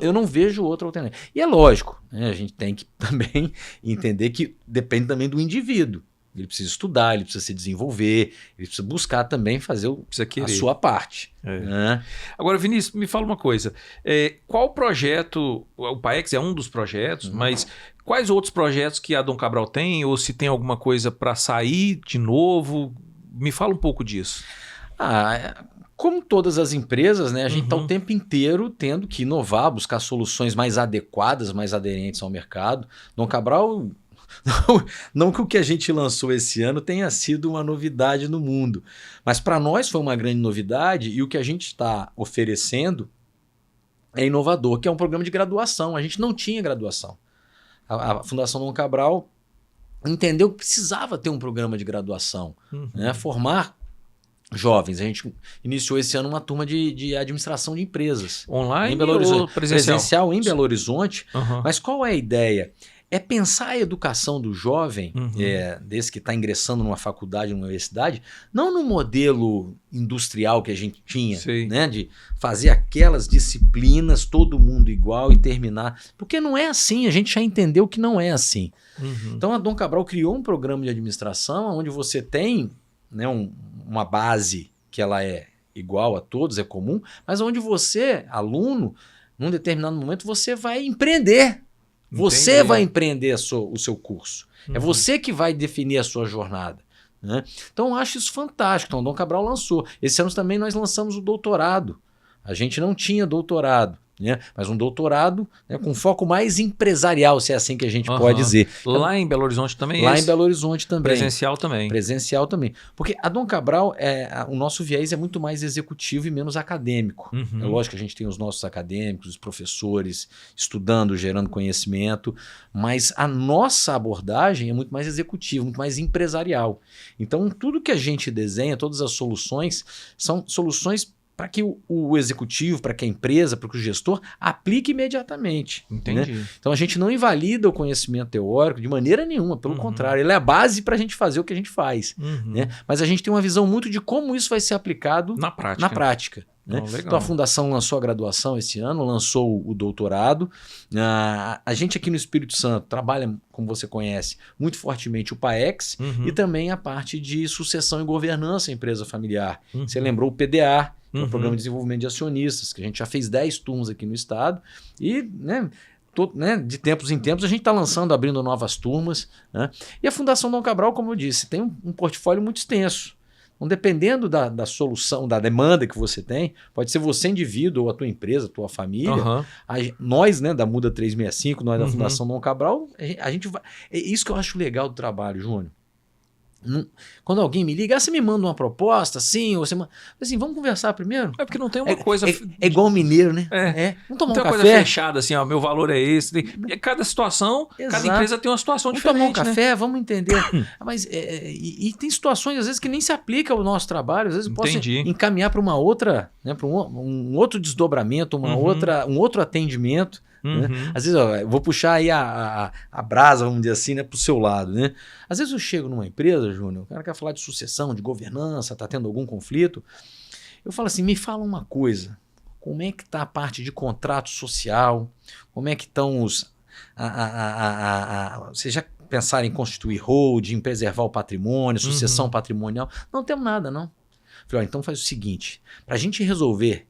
Eu não vejo outra alternativa. E é lógico, né? A gente tem que também entender que depende também do indivíduo. Ele precisa estudar, ele precisa se desenvolver, ele precisa buscar também fazer a sua parte. Né? Agora, Vinícius, me fala uma coisa. Qual projeto, o PAEX é um dos projetos, mas quais outros projetos que a Dom Cabral tem? Ou se tem alguma coisa para sair de novo? Me fala um pouco disso. Como todas as empresas, né, a gente está o tempo inteiro tendo que inovar, buscar soluções mais adequadas, mais aderentes ao mercado. Dom Cabral... Não que o que a gente lançou esse ano tenha sido uma novidade no mundo, mas para nós foi uma grande novidade e o que a gente está oferecendo é inovador, que é um programa de graduação. A gente não tinha graduação. A Fundação Dom Cabral entendeu que precisava ter um programa de graduação, né? Formar jovens. A gente iniciou esse ano uma turma de administração de empresas. Online em Belo Horizonte, ou presencial em Belo Horizonte. Mas qual é a ideia? É pensar a educação do jovem, desse que está ingressando numa faculdade, numa universidade, não no modelo industrial que a gente tinha, né, de fazer aquelas disciplinas, todo mundo igual e terminar. Porque não é assim, a gente já entendeu que não é assim. Então a Dom Cabral criou um programa de administração onde você tem, né, uma base que ela é igual a todos, é comum, mas onde você, aluno, num determinado momento, você vai empreender. Você vai empreender o seu curso. É você que vai definir a sua jornada. Né? Então, eu acho isso fantástico. Então, o Dom Cabral lançou. Esse ano também nós lançamos o doutorado. A gente não tinha doutorado, né? Mas um doutorado, né, com foco mais empresarial, se é assim que a gente pode dizer. Lá em Belo Horizonte também? Lá em Belo Horizonte também. Presencial também? Presencial também. Porque a Dom Cabral, o nosso viés é muito mais executivo e menos acadêmico. É lógico que a gente tem os nossos acadêmicos, os professores, estudando, gerando conhecimento, mas a nossa abordagem é muito mais executiva, muito mais empresarial. Então, tudo que a gente desenha, todas as soluções, são soluções para que o executivo, para que a empresa, para que o gestor aplique imediatamente. Entendi. Né? Então a gente não invalida o conhecimento teórico de maneira nenhuma, pelo contrário, ele é a base para a gente fazer o que a gente faz. Né? Mas a gente tem uma visão muito de como isso vai ser aplicado na prática. Né? Então a Fundação lançou a graduação esse ano, lançou o doutorado. A gente aqui no Espírito Santo trabalha, como você conhece, muito fortemente o PAEX e também a parte de sucessão e governança empresa familiar. Você lembrou o PDA, que é o Programa de Desenvolvimento de Acionistas, que a gente já fez 10 turmas aqui no estado e, né, de tempos em tempos a gente está lançando, abrindo novas turmas. Né? E a Fundação Dom Cabral, como eu disse, tem um portfólio muito extenso. Então, dependendo da solução, da demanda que você tem, pode ser você indivíduo ou a tua empresa, a tua família. Nós, né, da Muda 365, nós da Fundação Dom Cabral, a gente vai... É isso que eu acho legal do trabalho, Júnior. Quando alguém me liga, você me manda uma proposta, assim, ou você manda... Assim, vamos conversar primeiro? É porque não tem uma coisa... É igual mineiro, né? Vamos tomar um café? Coisa fechada, assim, ó, meu valor é esse. Cada situação, cada empresa tem uma situação diferente. Vamos tomar um café, vamos entender. Mas, e tem situações, às vezes, que nem se aplica ao nosso trabalho. Às vezes eu posso encaminhar para uma outra, né, para um outro desdobramento, um outro atendimento. Né? Às vezes, eu vou puxar aí a brasa, vamos dizer assim, né, para o seu lado. Né? Às vezes eu chego numa empresa, Júnior, o cara quer falar de sucessão, de governança, está tendo algum conflito. Eu falo assim, me fala uma coisa, como é que está a parte de contrato social, como é que estão os... Vocês já pensaram em constituir holding, preservar o patrimônio, sucessão patrimonial? Não temos nada, não. Eu falei, então faz o seguinte, para a gente resolver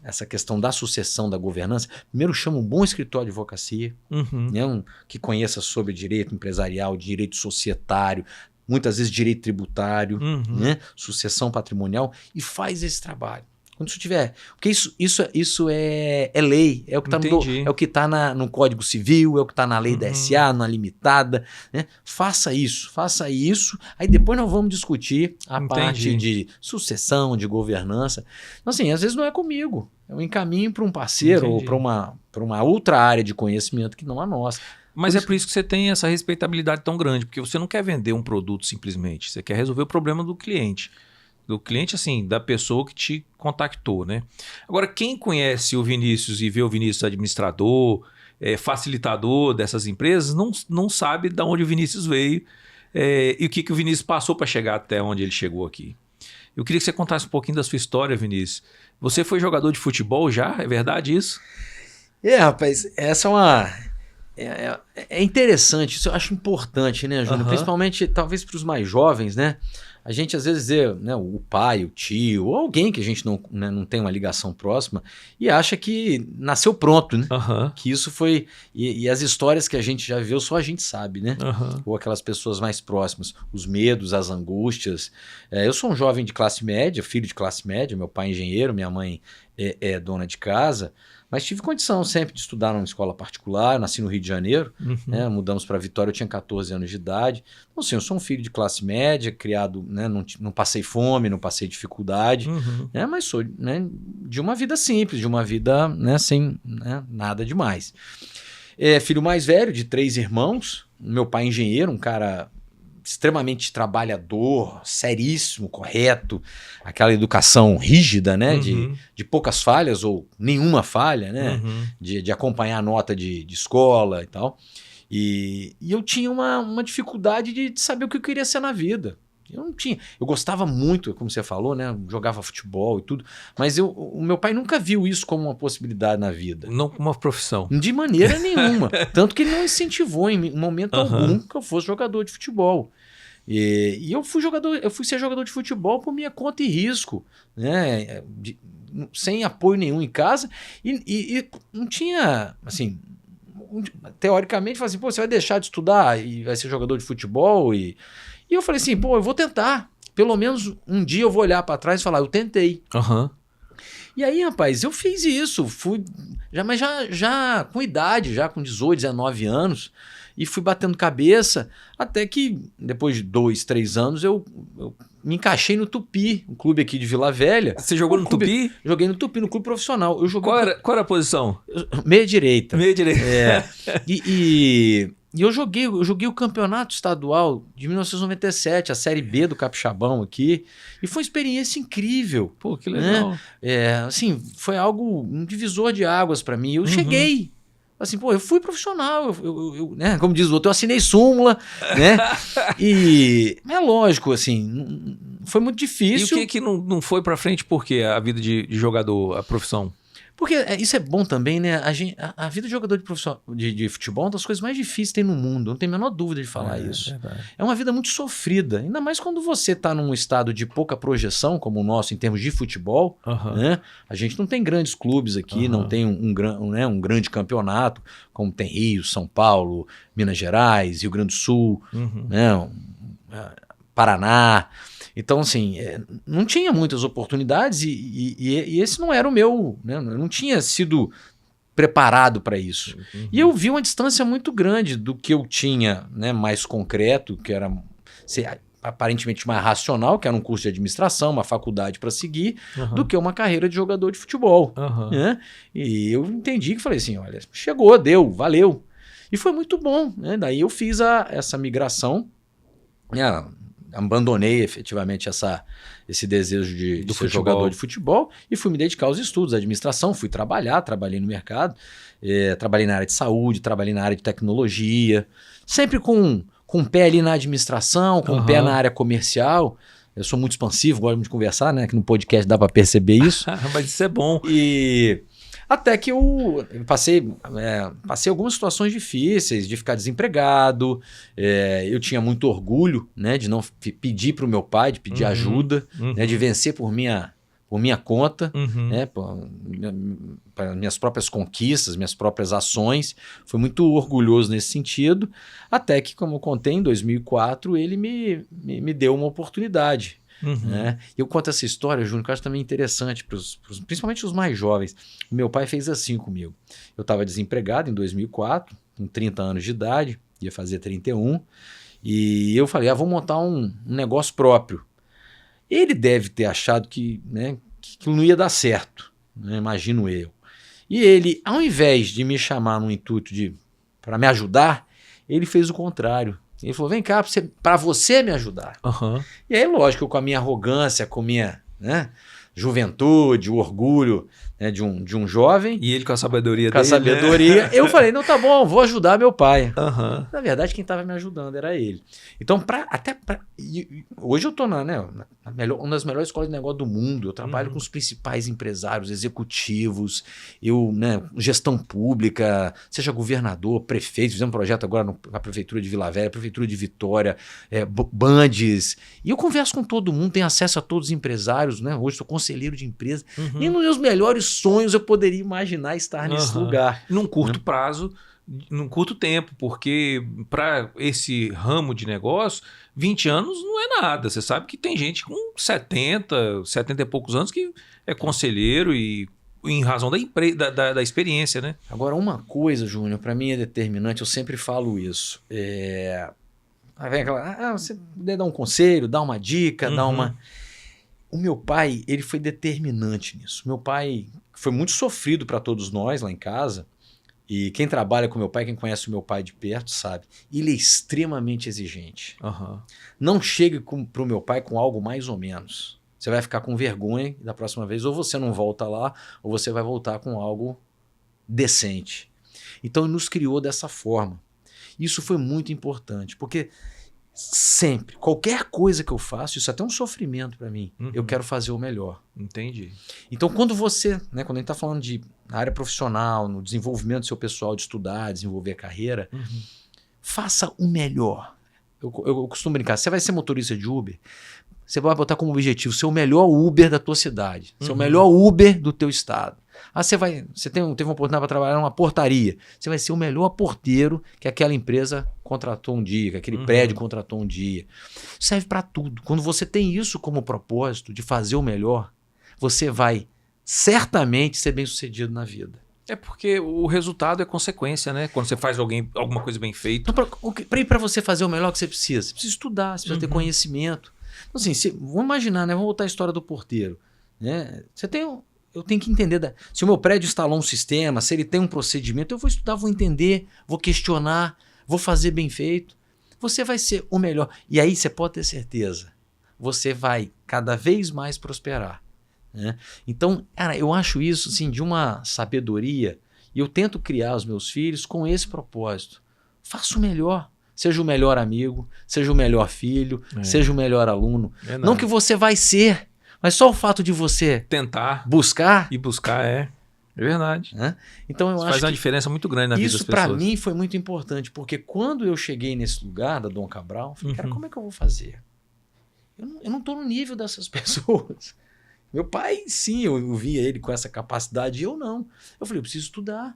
essa questão da sucessão, da governança, primeiro chama um bom escritório de advocacia, né, que conheça sobre direito empresarial, direito societário, muitas vezes direito tributário, né, sucessão patrimonial, e faz esse trabalho. Quando isso tiver... Porque isso é lei, é o que está no Código Civil, é o que está na lei da SA, na limitada. Né? Faça isso. Aí depois nós vamos discutir a parte de sucessão, de governança. Então, assim, às vezes não é comigo. É um encaminho para um parceiro ou para uma outra área de conhecimento que não a nossa. Mas é por isso que você tem essa respeitabilidade tão grande, porque você não quer vender um produto simplesmente, você quer resolver o problema do cliente. Do cliente, assim, da pessoa que te contactou, né? Agora, quem conhece o Vinícius e vê o Vinícius administrador, facilitador dessas empresas, não sabe de onde o Vinícius veio e o que o Vinícius passou para chegar até onde ele chegou aqui. Eu queria que você contasse um pouquinho da sua história, Vinícius. Você foi jogador de futebol já? É verdade isso? Rapaz, essa é uma... É interessante, isso eu acho importante, né, Júnior? Principalmente, talvez para os mais jovens, né? A gente às vezes vê, né, o pai, o tio, ou alguém que a gente não tem uma ligação próxima e acha que nasceu pronto, né? Que isso foi... E as histórias que a gente já viu, só a gente sabe, né? Ou aquelas pessoas mais próximas, os medos, as angústias. Eu sou um jovem de classe média, filho de classe média, meu pai é engenheiro, minha mãe é dona de casa, mas tive condição sempre de estudar numa escola particular, nasci no Rio de Janeiro, né, mudamos para Vitória, eu tinha 14 anos de idade. Então, assim, eu sou um filho de classe média, criado, né, não passei fome, não passei dificuldade, né, mas sou, né, de uma vida simples, de uma vida, né, sem, né, nada demais. Filho mais velho de 3 irmãos, meu pai é engenheiro, um cara extremamente trabalhador, seríssimo, correto, aquela educação rígida, né, de poucas falhas ou nenhuma falha, né, de acompanhar a nota de escola e tal. E eu tinha uma dificuldade de saber o que eu queria ser na vida. Eu não tinha. Eu gostava muito, como você falou, né, jogava futebol e tudo, mas o meu pai nunca viu isso como uma possibilidade na vida. Não como uma profissão. De maneira nenhuma. Tanto que ele não incentivou em momento algum que eu fosse jogador de futebol. E eu fui ser jogador de futebol por minha conta e risco, né? Sem apoio nenhum em casa, e não tinha, assim, teoricamente, assim, pô, você vai deixar de estudar e vai ser jogador de futebol? E eu falei assim, pô, eu vou tentar, pelo menos um dia eu vou olhar para trás e falar, eu tentei. E aí, rapaz, eu fiz isso, mas já com idade, já com 18, 19 anos, e fui batendo cabeça, até que depois de 2, 3 anos eu me encaixei no Tupi, um clube aqui de Vila Velha. Você jogou no Tupi? Joguei no Tupi, no clube profissional. Qual era a posição? Meia direita. Meia direita. E eu joguei o campeonato estadual de 1997, a Série B do Capixabão aqui, e foi uma experiência incrível. Pô, que legal. Né? Assim, foi um divisor de águas para mim. Eu cheguei. Assim, pô, eu fui profissional, né? Como diz o outro, eu assinei súmula, né? E é lógico, assim, foi muito difícil. E o que não foi para frente porque a vida de jogador, a profissão? Porque isso é bom também, né? A vida de jogador de futebol é uma das coisas mais difíceis que tem no mundo. Não tem a menor dúvida de falar isso. É uma vida muito sofrida. Ainda mais quando você está num estado de pouca projeção, como o nosso, em termos de futebol. Né? A gente não tem grandes clubes aqui, não tem um grande campeonato, como tem Rio, São Paulo, Minas Gerais, Rio Grande do Sul, né? Paraná. Então, assim, não tinha muitas oportunidades e esse não era o meu, né? Eu não tinha sido preparado para isso. E eu vi uma distância muito grande do que eu tinha, né, mais concreto, que era aparentemente mais racional, que era um curso de administração, uma faculdade para seguir, do que uma carreira de jogador de futebol. Né? E eu entendi que falei assim, olha, chegou, deu, valeu. E foi muito bom. Né? Daí eu fiz essa migração, né? Abandonei efetivamente esse desejo de ser jogador de futebol e fui me dedicar aos estudos, à administração, fui trabalhei no mercado, trabalhei na área de saúde, trabalhei na área de tecnologia, sempre com o pé ali na administração, com o pé na área comercial. Eu sou muito expansivo, gosto muito de conversar, né? Aqui no podcast dá para perceber isso. Mas isso é bom. E até que eu passei algumas situações difíceis, de ficar desempregado. Eu tinha muito orgulho, né, de não pedir para o meu pai, de pedir ajuda, né, de vencer por minha conta, né, para minhas próprias conquistas, minhas próprias ações. Fui muito orgulhoso nesse sentido, até que, como eu contei, em 2004, ele me deu uma oportunidade. Né? Eu conto essa história, Júnior, que eu acho também interessante, principalmente os mais jovens. O meu pai fez assim comigo. Eu estava desempregado em 2004, com 30 anos de idade, ia fazer 31, e eu falei, vou montar um negócio próprio. Ele deve ter achado que não ia dar certo, né? Imagino eu. E ele, ao invés de me chamar no intuito para me ajudar, ele fez o contrário. Ele falou, vem cá para você me ajudar. E aí, lógico, eu com a minha arrogância, com a minha juventude, o orgulho, né, de um jovem. E ele com a sabedoria dele. Com a sabedoria. Né? Eu falei, não, tá bom, vou ajudar meu pai. Na verdade, quem estava me ajudando era ele. Então, hoje eu estou uma das melhores escolas de negócio do mundo. Eu trabalho com os principais empresários, executivos, gestão pública, seja governador, prefeito. Fizemos um projeto agora na Prefeitura de Vila Velha, Prefeitura de Vitória, Bandes. E eu converso com todo mundo, tenho acesso a todos os empresários. Né? Hoje sou conselheiro de empresa. Nem nos meus melhores sonhos eu poderia imaginar estar nesse lugar. Num curto prazo, num curto tempo, porque para esse ramo de negócio, 20 anos não é nada. Você sabe que tem gente com 70 e poucos anos que é conselheiro e em razão da experiência, né? Agora, uma coisa, Júnior, para mim é determinante, eu sempre falo isso. Aí vem aquela, você dá um conselho, dá uma dica, dá uma... O meu pai, ele foi determinante nisso. Meu pai foi muito sofrido para todos nós lá em casa. E quem trabalha com meu pai, quem conhece o meu pai de perto, sabe. Ele é extremamente exigente. Não chegue para o meu pai com algo mais ou menos. Você vai ficar com vergonha da próxima vez. Ou você não volta lá, ou você vai voltar com algo decente. Então ele nos criou dessa forma. Isso foi muito importante, porque... sempre, qualquer coisa que eu faço, isso é até um sofrimento para mim, eu quero fazer o melhor. Entendi. Então quando você, quando a gente está falando na área profissional, no desenvolvimento do seu pessoal, de estudar, desenvolver a carreira, faça o melhor. Eu costumo brincar, você vai ser motorista de Uber, você vai botar como objetivo ser o melhor Uber da tua cidade, ser o melhor Uber do teu estado. Você teve uma oportunidade para trabalhar numa portaria. Você vai ser o melhor porteiro que aquela empresa contratou um dia, que aquele prédio contratou um dia. Serve para tudo. Quando você tem isso como propósito de fazer o melhor, você vai certamente ser bem-sucedido na vida. É porque o resultado é consequência, né? Quando você faz alguma coisa bem feita. Então, para você fazer o melhor que você precisa estudar, você precisa ter conhecimento. Então, assim, vamos imaginar, vamos voltar à história do porteiro. Né? Eu tenho que entender, se o meu prédio instalou um sistema, se ele tem um procedimento, eu vou estudar, vou entender, vou questionar, vou fazer bem feito. Você vai ser o melhor. E aí você pode ter certeza, você vai cada vez mais prosperar. Né? Então, cara, eu acho isso assim, de uma sabedoria, e eu tento criar os meus filhos com esse propósito. Faça o melhor. Seja o melhor amigo, seja o melhor filho, seja o melhor aluno. Não que você vai ser, mas só o fato de você tentar, buscar. E buscar é verdade. Então eu acho faz uma diferença muito grande na vida das pessoas. Isso para mim foi muito importante, porque quando eu cheguei nesse lugar da Dom Cabral, eu falei, cara, como é que eu vou fazer? Eu não estou no nível dessas pessoas. Meu pai, sim, eu via ele com essa capacidade, e eu não. Eu falei, eu preciso estudar.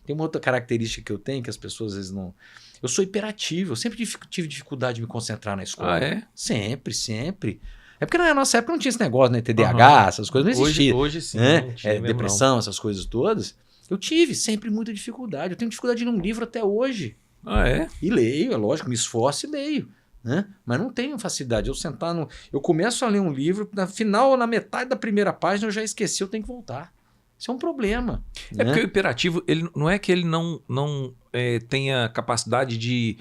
Tem uma outra característica que eu tenho, que as pessoas às vezes não... Eu sou hiperativo, eu sempre tive dificuldade de me concentrar na escola. Sempre, sempre. É porque na nossa época não tinha esse negócio, né? TDAH, essas coisas não existiam. Hoje sim. Né? Depressão, essas coisas todas. Eu tive sempre muita dificuldade. Eu tenho dificuldade de ler um livro até hoje. Ah, é? E leio, é lógico, me esforço e leio. né? Mas não tenho facilidade. Eu começo a ler um livro, na metade da primeira página eu já esqueci, eu tenho que voltar. Isso é um problema. É, né? Porque o hiperativo, ele, não é que ele não tenha capacidade de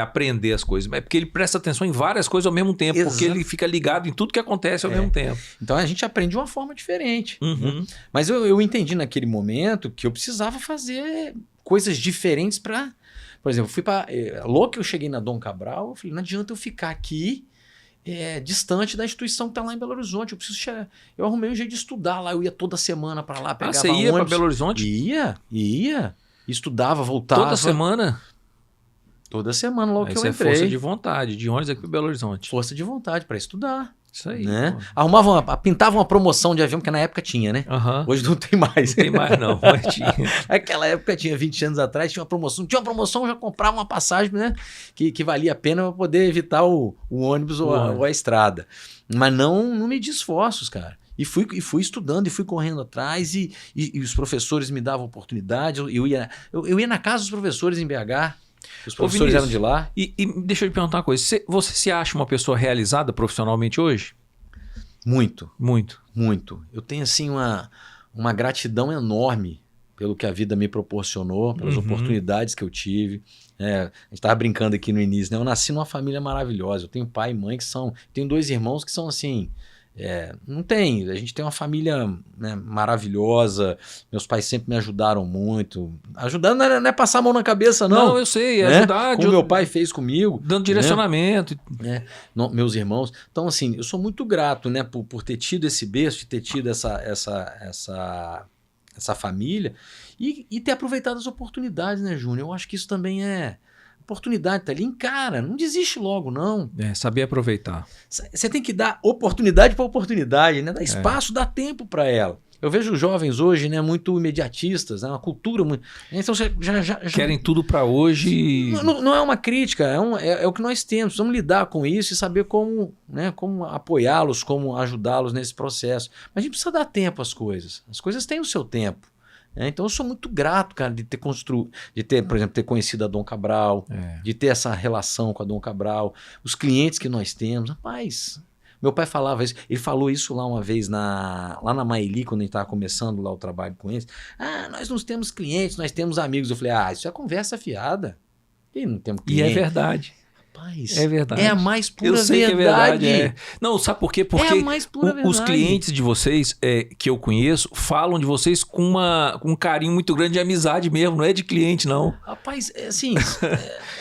aprender as coisas, mas é porque ele presta atenção em várias coisas ao mesmo tempo, porque ele fica ligado em tudo que acontece ao mesmo tempo. Então a gente aprende de uma forma diferente. Uhum. Né? Mas eu entendi naquele momento que eu precisava fazer coisas diferentes para... Por exemplo, logo que eu cheguei na Dom Cabral, eu falei, não adianta eu ficar aqui distante da instituição que está lá em Belo Horizonte. Eu preciso chegar. Eu arrumei um jeito de estudar lá. Eu ia toda semana para lá, pegava você ia para ônibus. Belo Horizonte? Ia. Estudava, voltava. Toda semana? Toda semana, logo que eu entrei. Isso é força de vontade, de ônibus aqui para Belo Horizonte. Força de vontade para estudar. Isso aí. Né? Pintava uma promoção de avião, porque na época tinha, né? Uhum. Hoje não tem mais. Não tem mais, não. Mas tinha. Naquela época tinha 20 anos atrás, tinha uma promoção. Tinha uma promoção, eu já comprava uma passagem, né? Que valia a pena para poder evitar o ônibus ou a estrada. Mas não medi esforços, cara. E fui estudando e fui correndo atrás e os professores me davam oportunidade. Eu ia na casa dos professores em BH. Os professores eram de lá. E deixa eu te perguntar uma coisa. Você se acha uma pessoa realizada profissionalmente hoje? Muito. Muito. Muito. Eu tenho assim uma gratidão enorme pelo que a vida me proporcionou, pelas oportunidades que eu tive. A gente estava brincando aqui no início, né? Eu nasci numa família maravilhosa. Eu tenho pai e mãe tenho 2 irmãos que são assim... a gente tem uma família, né, maravilhosa. Meus pais sempre me ajudaram muito. Ajudando não é passar a mão na cabeça, não. Não, eu sei, ajudar. Como meu pai fez comigo. Dando direcionamento. Né? Meus irmãos. Então, assim, eu sou muito grato, né, por ter tido esse berço, de ter tido essa família e ter aproveitado as oportunidades, né, Júnior? Eu acho que isso também oportunidade tá ali, encara, não desiste logo, não. Saber aproveitar. Você tem que dar oportunidade para oportunidade, né? Dar espaço, dar tempo para ela. Eu vejo os jovens hoje, né, muito imediatistas, né, uma cultura muito... Então já querem tudo para hoje. Não é uma crítica, é o que nós temos. Precisamos lidar com isso e saber como apoiá-los, como ajudá-los nesse processo. Mas a gente precisa dar tempo às coisas. As coisas têm o seu tempo. Então eu sou muito grato, cara, de ter, por exemplo, ter conhecido a Dom Cabral, de ter essa relação com a Dom Cabral, os clientes que nós temos. Rapaz, meu pai falava isso, ele falou isso lá uma vez lá na Maeli, quando a gente estava começando lá o trabalho com eles. Nós não temos clientes, nós temos amigos. Eu falei, isso é conversa fiada. E não temos cliente. E é verdade. Rapaz, é verdade. É a mais pura eu sei verdade. Que é verdade. Não, sabe por quê? Porque a mais pura verdade. Os clientes de vocês que eu conheço falam de vocês com um carinho muito grande de amizade mesmo, não é de cliente, não. Rapaz, assim,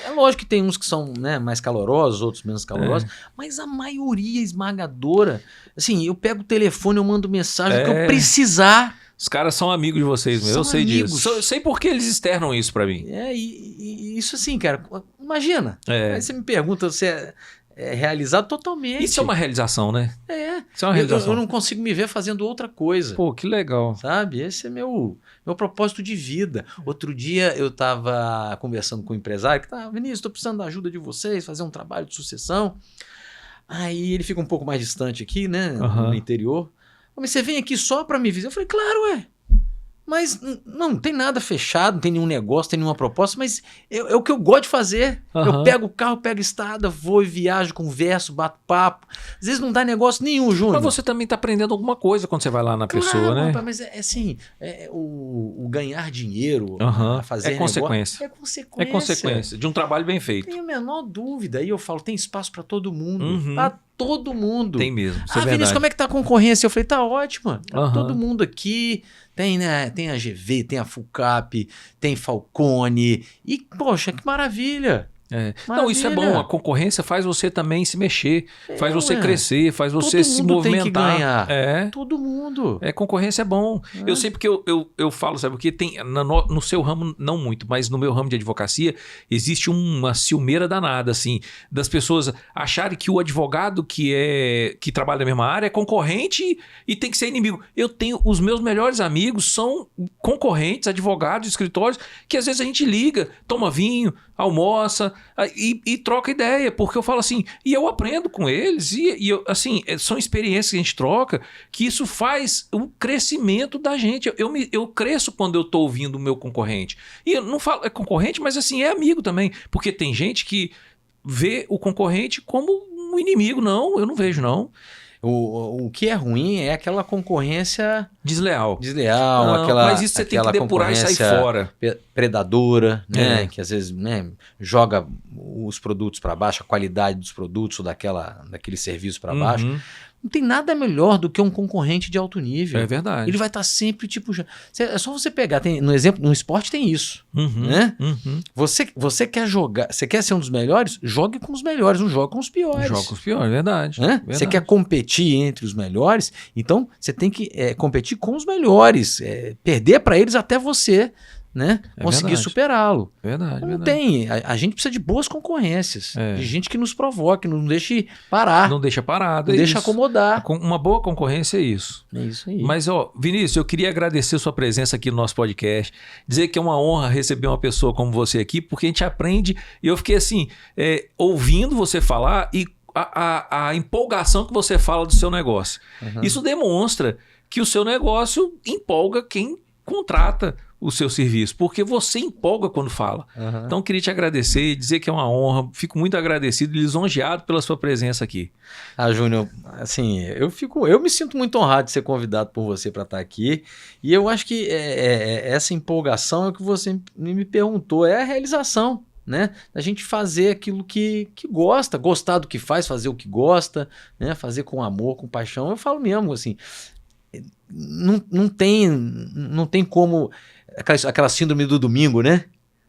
é lógico que tem uns que são, né, mais calorosos, outros menos calorosos, mas a maioria esmagadora, assim, eu pego o telefone, eu mando mensagem que eu precisar. Os caras são amigos de vocês mesmo, eu sei disso. Eu sei porque eles externam isso pra mim. E isso assim, cara, imagina. Aí você me pergunta, você é realizado totalmente. Isso é uma realização, né? Isso é uma realização. Eu não consigo me ver fazendo outra coisa. Pô, que legal. Sabe? Esse é meu propósito de vida. Outro dia eu tava conversando com um empresário que Vinícius, estou precisando da ajuda de vocês, fazer um trabalho de sucessão. Aí ele fica um pouco mais distante aqui, né? No interior. Mas você vem aqui só para me visitar? Eu falei, claro, Mas não tem nada fechado, não tem nenhum negócio, não tem nenhuma proposta, mas é o que eu gosto de fazer. Eu pego o carro, pego a estrada, vou e viajo, converso, bato papo. Às vezes não dá negócio nenhum, Júnior. Mas você também está aprendendo alguma coisa quando você vai lá na pessoa, né? Rapaz, mas assim, o ganhar dinheiro, fazer consequência. Negócio, é consequência. É consequência de um trabalho bem feito. Tenho a menor dúvida. Aí eu falo, tem espaço para todo mundo. Para todo mundo. Tem mesmo. Vinícius, como é que tá a concorrência? Eu falei, tá ótima. Tá todo mundo aqui. Tem, né? Tem a GV, tem a Fulcap, tem Falcone. E, poxa, que maravilha. Não, isso é bom. A concorrência faz você também se mexer, faz você crescer, faz você se movimentar. Tem que ganhar. Todo mundo. Concorrência é bom. Eu sei porque eu falo, sabe? Porque tem no seu ramo, não muito, mas no meu ramo de advocacia, existe uma ciumeira danada, assim, das pessoas acharem que o advogado que trabalha na mesma área é concorrente e tem que ser inimigo. Eu tenho os meus melhores amigos, são concorrentes, advogados, escritórios, que às vezes a gente liga, toma vinho, almoça e troca ideia, porque eu falo assim, e eu aprendo com eles, e eu, assim, são experiências que a gente troca, que isso faz o crescimento da gente. Eu cresço quando eu tô ouvindo o meu concorrente. E eu não falo é concorrente, mas assim, é amigo também, porque tem gente que vê o concorrente como um inimigo. Não, eu não vejo, não. O que é ruim é aquela concorrência desleal. Não, mas isso você tem que depurar e sair fora. Predadora, né? Que às vezes, né, joga os produtos para baixo, a qualidade dos produtos ou daquele serviço para baixo. Não tem nada melhor do que um concorrente de alto nível. É verdade. Ele vai estar sempre tipo... É só você pegar, no exemplo, no esporte tem isso. Né? Você quer jogar, você quer ser um dos melhores? Jogue com os melhores, não jogue com os piores. Joga com os piores, verdade. Né? Você quer competir entre os melhores? Então você tem que competir com os melhores. Perder para eles até você, né, conseguir superá-lo. Não tem. A gente precisa de boas concorrências. De gente que nos provoque, não deixe parar. Não deixa parado. Não deixa acomodar. Uma boa concorrência é isso. É isso aí. Mas, Vinícius, eu queria agradecer sua presença aqui no nosso podcast. Dizer que é uma honra receber uma pessoa como você aqui, porque a gente aprende. E eu fiquei assim, ouvindo você falar e a empolgação que você fala do seu negócio. Isso demonstra que o seu negócio empolga quem contrata o seu serviço, porque você empolga quando fala. Então, queria te agradecer e dizer que é uma honra. Fico muito agradecido e lisonjeado pela sua presença aqui. Júnior, assim, eu me sinto muito honrado de ser convidado por você para estar aqui. E eu acho que essa empolgação é o que você me perguntou, é a realização, né? A gente fazer aquilo que gosta, gostar do que faz, fazer o que gosta, né? Fazer com amor, com paixão. Eu falo mesmo, assim, não tem como... Aquela síndrome do domingo, né?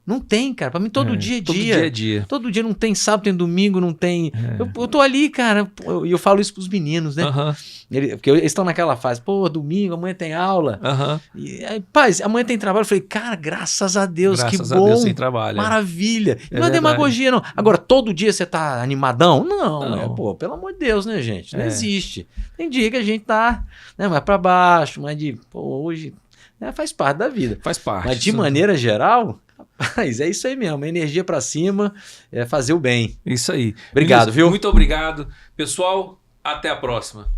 Não tem, cara. Pra mim, todo dia é dia. Todo dia é dia. Todo dia não tem sábado, tem domingo, não tem... Eu tô ali, cara, e eu falo isso pros meninos, né? Porque eles estão naquela fase, domingo, amanhã tem aula. E aí, paz, amanhã tem trabalho. Eu falei, cara, graças a Deus, que bom. Graças a Deus tem trabalho. Maravilha. Não é demagogia, não. Agora, todo dia você tá animadão? Não. Pelo amor de Deus, né, gente? Não existe. Tem dia que a gente tá, né, mais pra baixo, mais de, hoje... faz parte da vida. Faz parte. Mas de maneira geral, rapaz, é isso aí mesmo. Energia pra cima, fazer o bem. Isso aí. Obrigado, viu? Muito obrigado. Pessoal, até a próxima.